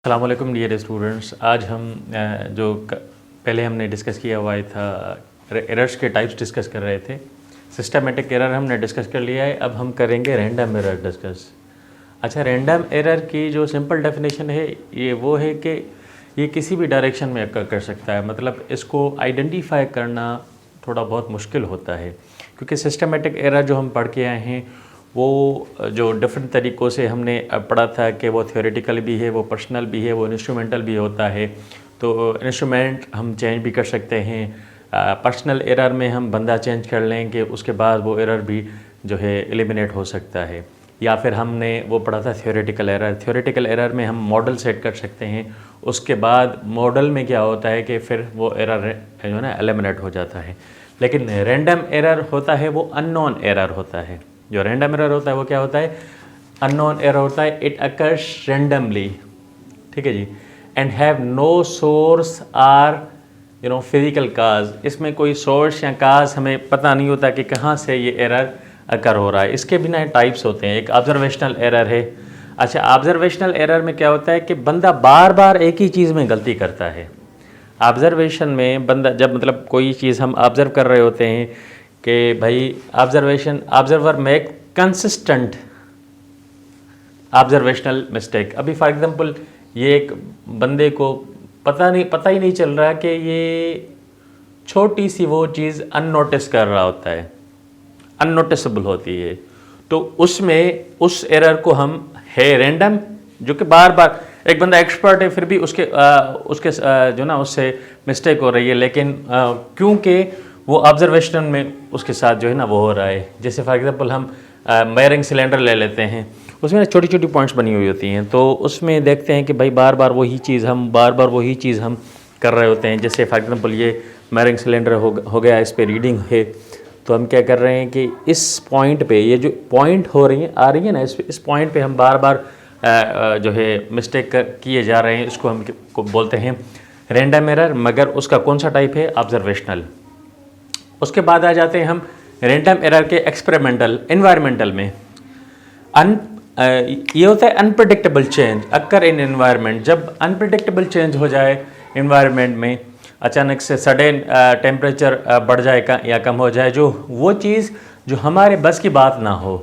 अस्सलाम वालेकुम dear students. आज हम पहले हमने डिस्कस किया हुआ था एरर्स के टाइप्स डिस्कस कर रहे थे। सिस्टमेटिक एरर हमने डिस्कस कर लिया है। अब हम करेंगे रैंडम एरर डिस्कस। अच्छा, रैंडम एरर की जो सिंपल डेफिनेशन है ये वो है कि ये किसी भी डायरेक्शन में अकर कर सकता है। मतलब इसको आइडेंटिफाई करना थोड़ा बहुत मुश्किल होता है, क्योंकि सिस्टमेटिक एरर जो हम पढ़ के आए हैं वो जो डिफरेंट तरीक़ों से हमने पढ़ा था कि वो थ्योरेटिकल भी है, वो पर्सनल भी है, वो इंस्ट्रूमेंटल भी होता है। तो इंस्ट्रूमेंट हम चेंज भी कर सकते हैं। पर्सनल एरर में हम बंदा चेंज कर लेंगे, उसके बाद वो एरर भी जो है एलिमिनेट हो सकता है। या फिर हमने वो पढ़ा था थ्योरेटिकल एरर। थ्योरेटिकल एरर में हम मॉडल सेट कर सकते हैं, उसके बाद मॉडल में क्या होता है कि फिर वो एरर जो है ना एलिमिनेट हो जाता है। लेकिन रैंडम एरर होता है वो अननोन एरर होता है। जो रैंडम एरर होता है वो क्या होता है? अननोन एरर होता है। इट अकर्स रैंडमली, ठीक है जी, and have no source or physical cause. इसमें कोई सोर्स या काज हमें पता नहीं होता कि कहाँ से ये एरर अकर हो रहा है। इसके बिना टाइप्स होते हैं। एक ऑब्जर्वेशनल एरर है। अच्छा, ऑब्जर्वेशनल एरर में क्या होता है कि बंदा बार बार एक ही चीज़ में गलती करता है। ऑब्जर्वेशन में बंदा जब मतलब कोई चीज़ हम ऑब्ज़र्व कर रहे होते हैं कि भाई observer make consistent observational mistake. अभी फॉर एग्जांपल ये एक बंदे को पता ही नहीं चल रहा कि ये छोटी सी वो चीज़ अननोटिस कर रहा होता है, अननोटिसेबल होती है। तो उसमें उस एरर को हम है रैंडम, जो कि बार बार एक बंदा एक्सपर्ट है फिर भी उसके जो ना उससे मिस्टेक हो रही है, लेकिन क्योंकि वो ऑब्जर्वेशन में उसके साथ जो है ना वो हो रहा है। जैसे फॉर एग्जांपल हम मेयरिंग सिलेंडर ले लेते हैं, उसमें छोटी छोटी पॉइंट्स बनी हुई होती हैं। तो उसमें देखते हैं कि भाई बार बार वही चीज़ हम कर रहे होते हैं। जैसे फॉर एग्जांपल ये मेयरिंग सिलेंडर हो गया, इस पर रीडिंग है, तो हम क्या कर रहे हैं कि इस पॉइंट पे ये जो पॉइंट आ रही है ना, इस पॉइंट पे हम बार बार जो है मिस्टेक किए जा रहे हैं। इसको हम बोलते हैं रैंडम एरर, मगर उसका कौन सा टाइप है? ऑब्जर्वेशनल। उसके बाद आ जाते हैं हम रैंडम एरर के एक्सपेरिमेंटल एनवायरमेंटल में। ये होता है अनप्रेडिक्टेबल चेंज अकर इन एनवायरनमेंट। जब अनप्रेडिक्टेबल चेंज हो जाए एनवायरनमेंट में, अचानक से सडन टेम्परेचर बढ़ जाए या कम हो जाए, जो वो चीज़ जो हमारे बस की बात ना हो,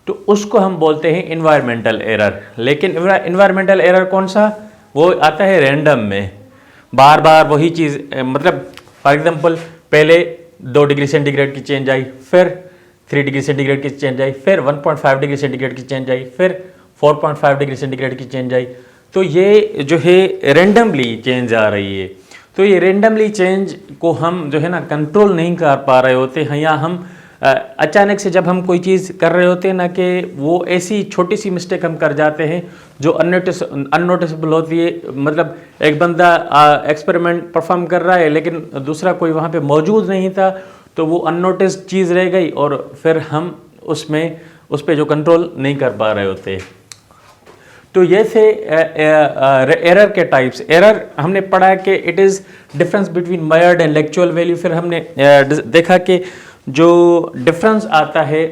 तो उसको हम बोलते हैं एनवायरमेंटल एरर। लेकिन एनवायरमेंटल एरर कौन सा? वो आता है रैंडम में। बार बार वही चीज़, मतलब फॉर एग्जांपल पहले 2 डिग्री सेंटीग्रेड की चेंज आई, फिर 3 डिग्री सेंटीग्रेड की चेंज आई, फिर 1.5 डिग्री सेंटीग्रेड की चेंज आई, फिर 4.5 डिग्री सेंटीग्रेड की चेंज आई। तो ये जो है रैंडमली चेंज आ रही है। तो ये रैंडमली चेंज को हम जो है ना कंट्रोल नहीं कर पा रहे होते हैं, या हम अचानक से जब हम कोई चीज़ कर रहे होते हैं ना, कि वो ऐसी छोटी सी मिस्टेक हम कर जाते हैं जो अननोटिसेबल होती है। मतलब एक बंदा एक्सपेरिमेंट परफॉर्म कर रहा है, लेकिन दूसरा कोई वहाँ पे मौजूद नहीं था, तो वो अननोटिस चीज़ रह गई और फिर हम उस पर जो कंट्रोल नहीं कर पा रहे होते। तो ये थे एरर के टाइप्स। एरर हमने पढ़ा कि it is difference between measured and actual value. फिर हमने देखा कि जो डिफरेंस आता है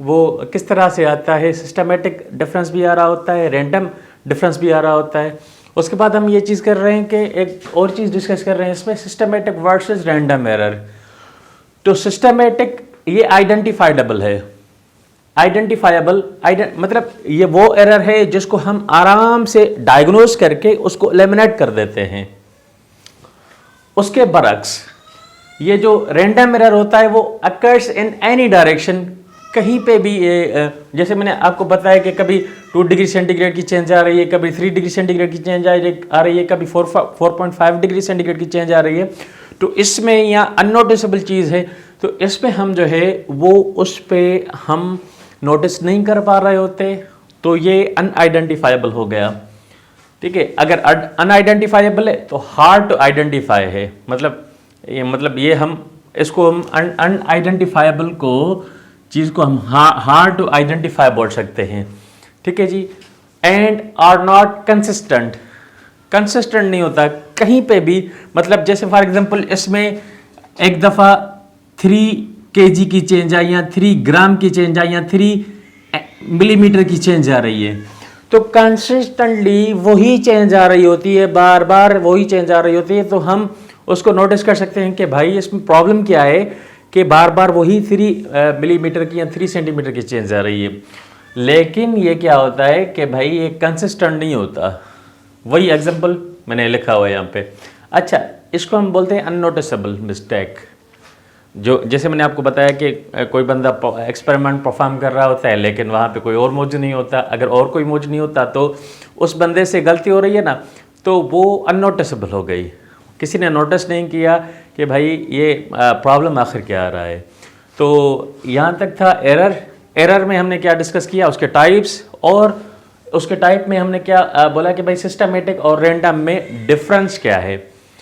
वो किस तरह से आता है। सिस्टमेटिक डिफरेंस भी आ रहा होता है, रैंडम डिफरेंस भी आ रहा होता है। उसके बाद हम ये चीज़ कर रहे हैं कि एक और चीज़ डिस्कस कर रहे हैं इसमें, सिस्टमेटिक वर्सेस रैंडम एरर। तो सिस्टमेटिक ये आइडेंटिफाइडेबल है। आइडेंटिफाइबल मतलब ये वो एरर है जिसको हम आराम से डायग्नोज करके उसको एलिमिनेट कर देते हैं। उसके बरक्स ये जो रैंडम एरर होता है वो अकर्स इन एनी डायरेक्शन, कहीं पे भी। जैसे मैंने आपको बताया कि कभी 2 डिग्री सेंटीग्रेड की चेंज आ रही है, कभी 3 डिग्री सेंटीग्रेड की चेंज आ रही है, कभी 4.5 डिग्री सेंटीग्रेड की चेंज आ रही है। तो इसमें या अननोटिसेबल चीज़ है, तो इसमें हम जो है वो उस पर हम नोटिस नहीं कर पा रहे होते, तो ये अनआइडेंटिफाइबल हो गया। ठीक है, अगर अनआइडेंटिफाइबल है तो हार्ड टू आइडेंटिफाई है। मतलब ये हम इसको हम अनआइडेंटिफाइबल को चीज़ को हम हार्ड टू आइडेंटिफाई बोल सकते हैं। ठीक है जी। And are not consistent, consistent नहीं होता कहीं पे भी। मतलब जैसे फॉर एग्जांपल इसमें एक दफ़ा 3 kg की चेंज आई, या 3 ग्राम की चेंज आई, या 3 मिलीमीटर की चेंज आ रही है, तो कंसिस्टेंटली वही चेंज आ रही होती है, बार बार वही चेंज आ रही होती है, तो हम उसको नोटिस कर सकते हैं कि भाई इसमें प्रॉब्लम क्या है कि बार बार वही 3 मिलीमीटर की या 3 सेंटीमीटर की चेंज आ रही है। लेकिन ये क्या होता है कि भाई ये कंसिस्टेंट नहीं होता। वही एग्जांपल मैंने लिखा हुआ है यहाँ पे। अच्छा, इसको हम बोलते हैं अननोटिसेबल मिस्टेक। जो जैसे मैंने आपको बताया कि कोई बंदा एक्सपेरिमेंट परफॉर्म कर रहा होता है लेकिन वहाँ पे कोई और मौजूद नहीं होता। अगर और कोई मौजूद नहीं होता तो उस बंदे से गलती हो रही है ना, तो वो अननोटिसेबल हो गई। किसी ने नोटिस नहीं किया कि भाई ये प्रॉब्लम आखिर क्या आ रहा है। तो यहाँ तक था एरर। एरर में हमने क्या डिस्कस किया, उसके टाइप्स, और उसके टाइप में हमने क्या बोला कि भाई सिस्टमेटिक और रैंडम में डिफरेंस क्या है।